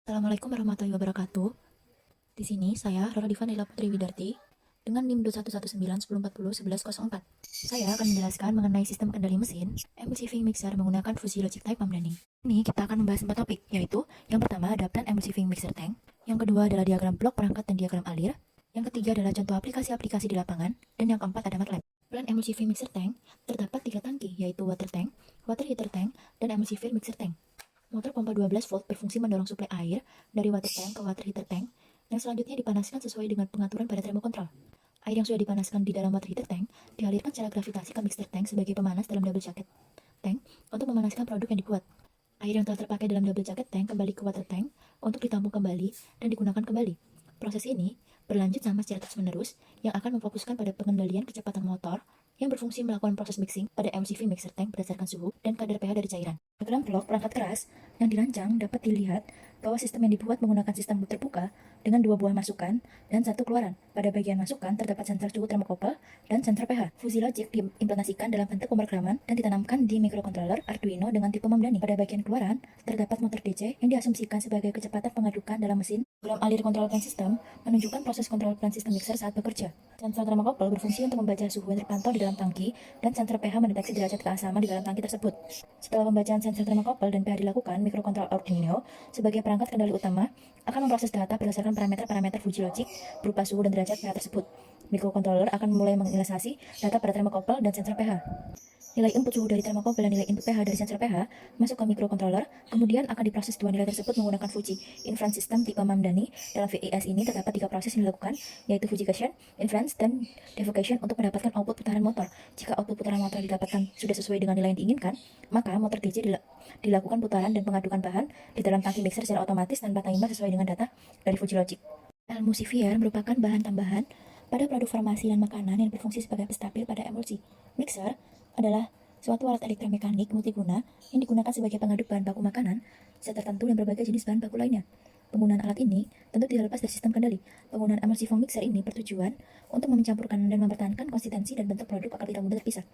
Assalamualaikum warahmatullahi wabarakatuh. Di sini saya, Rora Diva Naila Putri Widarti, dengan NIM 211910401104. Saya akan menjelaskan mengenai sistem kendali mesin emulsifying mixer menggunakan fuzzy logic type pump-Dunning. Ini kita akan membahas 4 topik, yaitu yang pertama adaptan emulsifying mixer tank, yang kedua adalah diagram blok perangkat dan diagram alir, yang ketiga adalah contoh aplikasi-aplikasi di lapangan, dan yang keempat ada MATLAB. Plan emulsifying mixer tank terdapat 3 tangki, yaitu water tank, water heater tank, dan emulsifier mixer tank. Motor pompa 12 volt berfungsi mendorong suplai air dari water tank ke water heater tank yang selanjutnya dipanaskan sesuai dengan pengaturan pada termokontrol. Air yang sudah dipanaskan di dalam water heater tank dialirkan secara gravitasi ke mixer tank sebagai pemanas dalam double jacket tank untuk memanaskan produk yang dibuat. Air yang telah terpakai dalam double jacket tank kembali ke water tank untuk ditampung kembali dan digunakan kembali. Proses ini berlanjut sama secara terus-menerus yang akan memfokuskan pada pengendalian kecepatan motor yang berfungsi melakukan proses mixing pada MCV mixer tank berdasarkan suhu dan kadar pH dari cairan. Diagram blok perangkat keras yang dirancang dapat dilihat bahwa sistem yang dibuat menggunakan sistem loop terbuka dengan 2 buah masukan dan 1 keluaran. Pada bagian masukan terdapat sensor suhu termokopel dan sensor pH. Fuzzy logic diimplementasikan dalam bentuk pemrograman dan ditanamkan di microcontroller Arduino dengan tipe pump-Dunning. Pada bagian keluaran terdapat motor DC yang diasumsikan sebagai kecepatan pengadukan dalam mesin. Diagram alir control plan system menunjukkan proses kontrol plan system mixer saat bekerja. Sensor termokopel berfungsi untuk membaca suhu yang terpantau di dalam tangki dan sensor pH mendeteksi derajat keasaman di dalam tangki tersebut. Setelah pembacaan sensor termokopel dan pH dilakukan, mikrokontrol Arduino sebagai perangkat kendali utama akan memproses data berdasarkan parameter-parameter Fuzzy logic berupa suhu dan derajat pH tersebut. Mikrokontroller akan mulai menginisiasi data pada termokopel dan sensor pH. Nilai input suhu dari termokopel dan nilai input pH dari sensor pH masuk ke mikrokontroller, kemudian akan diproses dua nilai tersebut menggunakan Fuzzy Inference System tipe Mamdani. Dalam VIS ini terdapat 3 proses yang dilakukan, yaitu Fuzzification, Inference, dan Defocation untuk mendapatkan output putaran motor. Jika output putaran motor didapatkan sudah sesuai dengan nilai yang diinginkan, maka motor DC dilakukan putaran dan pengadukan bahan di dalam tangki mixer secara otomatis tanpa timer sesuai dengan data dari Fuzzy logic. Emulsifier merupakan bahan tambahan pada produk farmasi dan makanan yang berfungsi sebagai penstabil pada emulsi. Mixer adalah suatu alat elektromekanik multiguna yang digunakan sebagai pengaduk bahan baku makanan, zat tertentu, dan berbagai jenis bahan baku lainnya. Penggunaan alat ini tentu tidak lepas dari sistem kendali. Penggunaan emulsifying mixer ini bertujuan untuk mencampurkan dan mempertahankan konsistensi dan bentuk produk agar tidak mudah terpisah.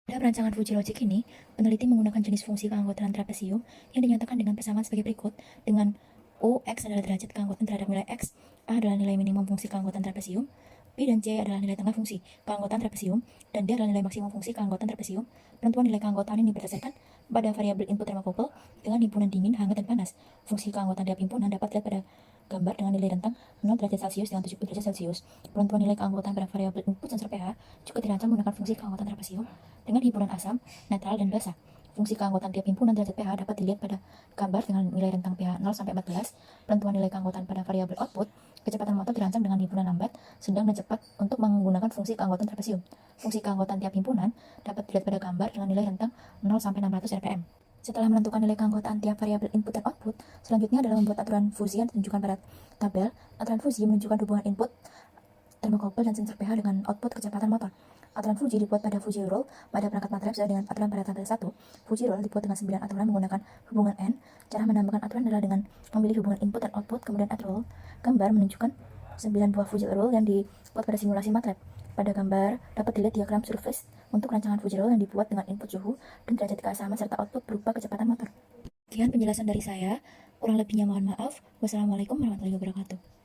Pada perancangan Fuzzy logic ini, peneliti menggunakan jenis fungsi keanggotaan trapesium yang dinyatakan dengan persamaan sebagai berikut, dengan U, X adalah derajat keanggotaan terhadap nilai X, A adalah nilai minimum fungsi keanggotaan trapesium, B dan C adalah nilai tengah fungsi keanggotaan trapesium, dan D adalah nilai maksimum fungsi keanggotaan trapesium. Penentuan nilai keanggotaan ini berdasarkan pada variabel input termokopel dengan himpunan dingin, hangat, dan panas. Fungsi keanggotaan tiap himpunan dapat dilihat pada gambar dengan nilai rentang 0 derajat Celcius dengan 70 derajat Celcius. Penentuan nilai keanggotaan pada variabel input sensor pH juga dirancang menggunakan fungsi keanggotaan trapesium dengan himpunan asam, netral, dan basa. Fungsi keanggotaan tiap himpunan derajat pH dapat dilihat pada gambar dengan nilai rentang pH 0 sampai 14. Penentuan nilai keanggotaan pada variabel output, kecepatan motor dirancang dengan himpunan lambat, sedang, dan cepat untuk menggunakan fungsi keanggotaan trapesium. Fungsi keanggotaan tiap himpunan dapat dilihat pada gambar dengan nilai rentang 0 sampai 600 rpm. Setelah menentukan nilai keanggotaan tiap variabel input dan output, selanjutnya adalah membuat aturan Fuzzy yang ditunjukkan pada tabel. Aturan Fuzzy menunjukkan hubungan input termokopel dan sensor pH dengan output kecepatan motor. Aturan Fuzzy dibuat pada Fuzzy Rule pada perangkat MATLAB sesuai dengan aturan pada tabel 1. Fuzzy Rule dibuat dengan 9 aturan menggunakan hubungan N. Cara menambahkan aturan adalah dengan memilih hubungan input dan output, kemudian add rule. Gambar menunjukkan 9 buah Fuzzy Rule yang dibuat pada simulasi MATLAB. Pada gambar dapat dilihat diagram surface untuk rancangan Fuzzy Rule yang dibuat dengan input suhu dan derajat keasaman serta output berupa kecepatan motor. Sekian penjelasan dari saya, kurang lebihnya mohon maaf. Wassalamualaikum warahmatullahi wabarakatuh.